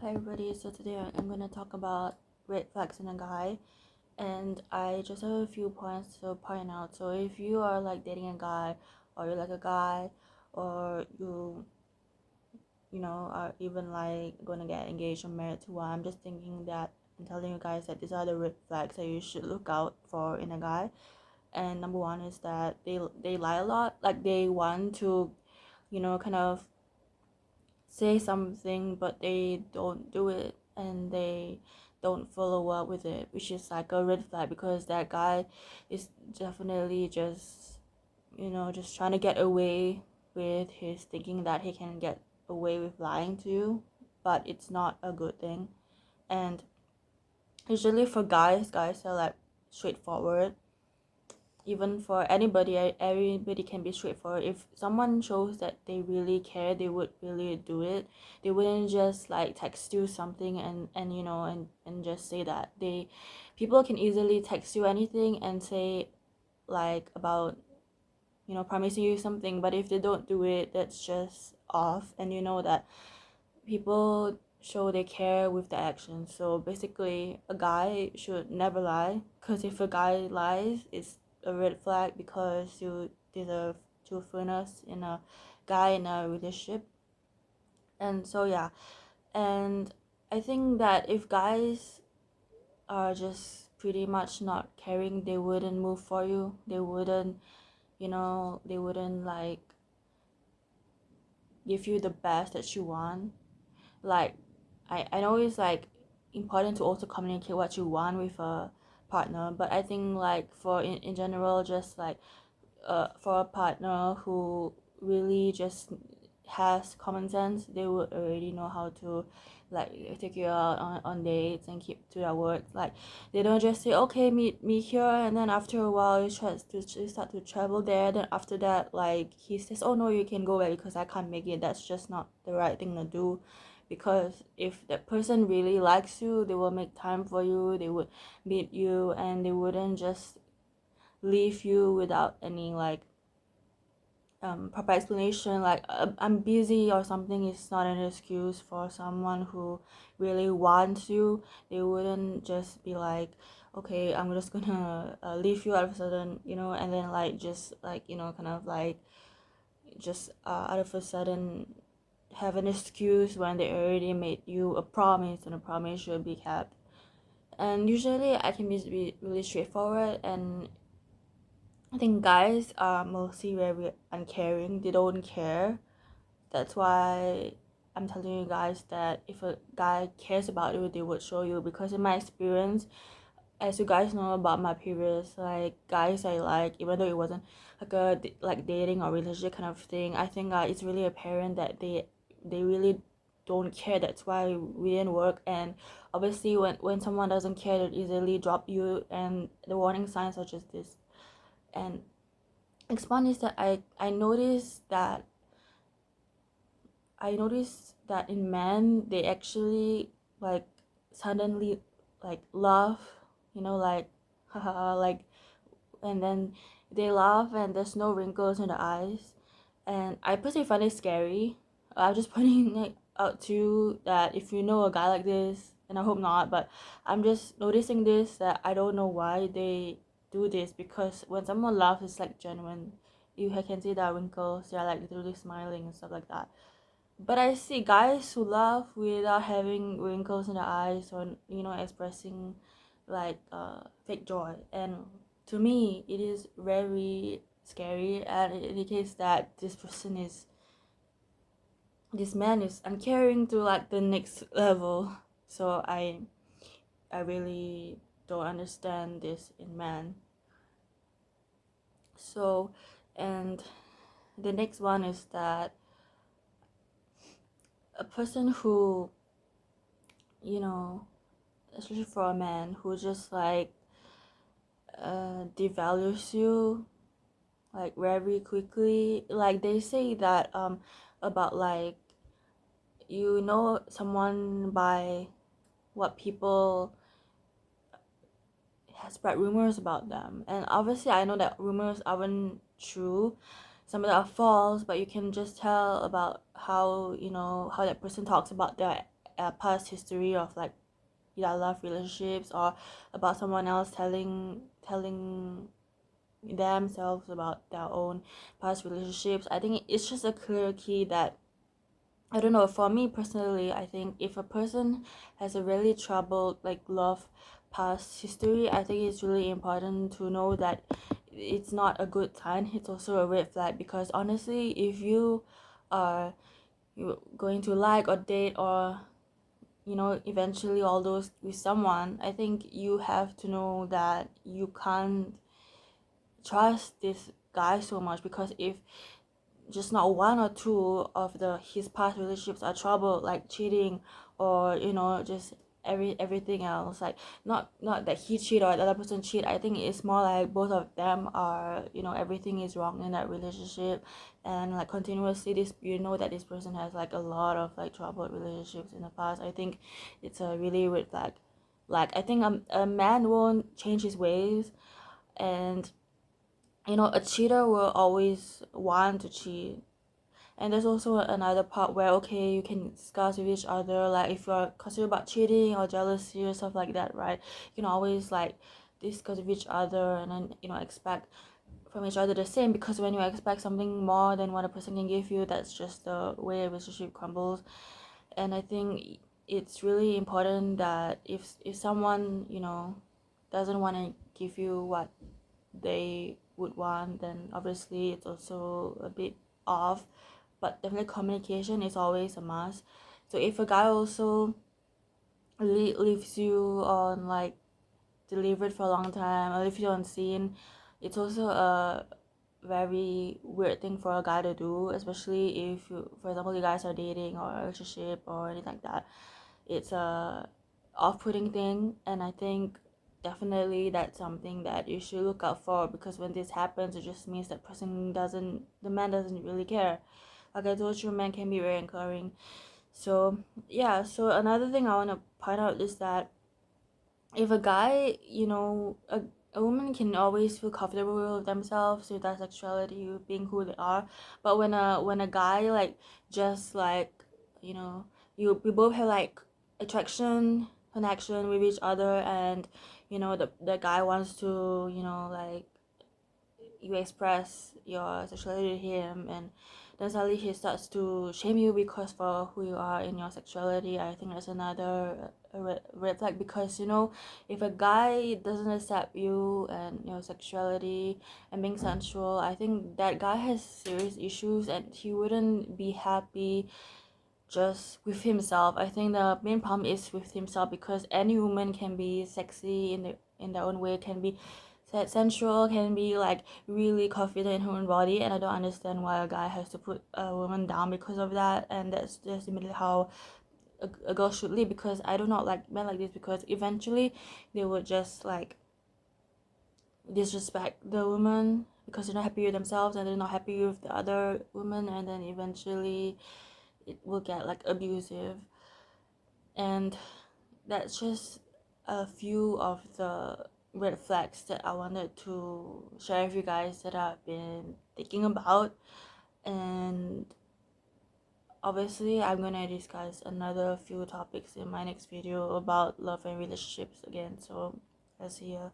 Hi everybody, so today I'm gonna talk about red flags in a guy, and I just have a few points to point out. So if you are like dating a guy, or you like a guy, or you are even like gonna get engaged or married to one, I'm just thinking that I'm telling you guys that these are the red flags that you should look out for in a guy. And number one is that they lie a lot, like they want to, kind of say something but they don't do it and they don't follow up with it, which is like a red flag because that guy is definitely just trying to get away with his thinking that he can get away with lying to you, but it's not a good thing. And usually for guys are like straightforward. Even for anybody, everybody can be straightforward. If someone shows that they really care, they would really do it. They wouldn't just like text you something and just say that. People can easily text you anything and say like about promising you something, but if they don't do it, that's just off. And you know that people show they care with the action. So basically, a guy should never lie, because if a guy lies, it's a red flag because you deserve truthfulness in a guy in a relationship. And so yeah, and I think that if guys are just pretty much not caring, they wouldn't move for you. They wouldn't like give you the best that you want. Like I know it's like important to also communicate what you want with a partner, but I think like for in general, just like for a partner who really just has common sense, they would already know how to like take you out on dates and keep to their words. Like they don't just say okay, meet me here, and then after a while you start to travel there, then after that like he says oh no, you can go back because I can't make it. That's just not the right thing to do, because if that person really likes you, they will make time for you, they would meet you, and they wouldn't just leave you without any like proper explanation. Like I'm busy or something is not an excuse for someone who really wants you. They wouldn't just be like okay, I'm just gonna leave you out of a sudden, and then like just like kind of like just out of a sudden have an excuse when they already made you a promise and a promise should be kept. And usually I can be really straightforward, and I think guys are mostly very uncaring. They don't care. That's why I'm telling you guys that if a guy cares about you, they would show you. Because in my experience, as you guys know about my previous like guys I like, even though it wasn't like a like dating or relationship kind of thing, I think it's really apparent that they really don't care. That's why we didn't work. And obviously, when someone doesn't care, they easily drop you. And the warning signs are just this. And next one is that I noticed that in men they actually like suddenly like laugh, like haha, like, and then they laugh and there's no wrinkles in the eyes, and I personally find it scary. I'm just pointing it out to you that if you know a guy like this, and I hope not, but I'm just noticing this, that I don't know why they do this, because when someone laughs, it's like genuine. You can see their wrinkles, they're like literally smiling and stuff like that. But I see guys who laugh without having wrinkles in the eyes, or expressing like fake joy, and to me it is very scary, and it indicates that this man is uncaring to like the next level. So I really don't understand this in men. So, and the next one is that a person who, you know especially for a man who just like devalues you like very quickly. Like they say that about like someone by what people has spread rumors about them. And obviously I know that rumors aren't true, some of them are false, but you can just tell about how that person talks about their a past history of like either love relationships or about someone else telling themselves about their own past relationships. I think it's just a clear key that, I don't know, for me personally, I think if a person has a really troubled like love past history, I think it's really important to know that it's not a good sign. It's also a red flag, because honestly, if you are going to like or date or eventually all those with someone, I think you have to know that you can't trust this guy so much, because if just not one or two of his past relationships are troubled, like cheating or just everything else, like not that he cheat or the other person cheat. I think it's more like both of them are, everything is wrong in that relationship, and like continuously this, that this person has like a lot of like troubled relationships in the past. I think it's a really weird flag. Like I think a man won't change his ways, and a cheater will always want to cheat. And there's also another part where, okay, you can discuss with each other, like if you're concerned about cheating or jealousy or stuff like that, right? You can always like discuss with each other, and then expect from each other the same, because when you expect something more than what a person can give you, that's just the way a relationship crumbles. And I think it's really important that if someone doesn't want to give you what they would want, then obviously it's also a bit off. But definitely communication is always a must. So if a guy also leaves you on like delivered for a long time, or leaves you on scene, it's also a very weird thing for a guy to do, especially if you, for example, you guys are dating or a relationship or anything like that. It's a off-putting thing, and I think definitely that's something that you should look out for, because when this happens, it just means that the man doesn't really care. Like I told you, men can be very encouraging. So yeah, so another thing I want to point out is that if a guy, a woman can always feel comfortable with themselves, with their sexuality, with being who they are. But when a guy like just like you know we both have like attraction, connection with each other, and the guy wants to like you express your sexuality to him, and then suddenly he starts to shame you because for who you are in your sexuality. I think that's another red flag, because if a guy doesn't accept you and your sexuality and being sensual, I think that guy has serious issues, and he wouldn't be happy just with himself. I think the main problem is with himself, because any woman can be sexy in their own way, can be sensual, can be like really confident in her own body, and I don't understand why a guy has to put a woman down because of that. And that's just immediately how a girl should live, because I do not like men like this, because eventually they would just like disrespect the woman because they're not happy with themselves and they're not happy with the other woman, and then eventually it will get like abusive. And that's just a few of the red flags that I wanted to share with you guys that I've been thinking about. And obviously I'm gonna discuss another few topics in my next video about love and relationships again. So I'll see you.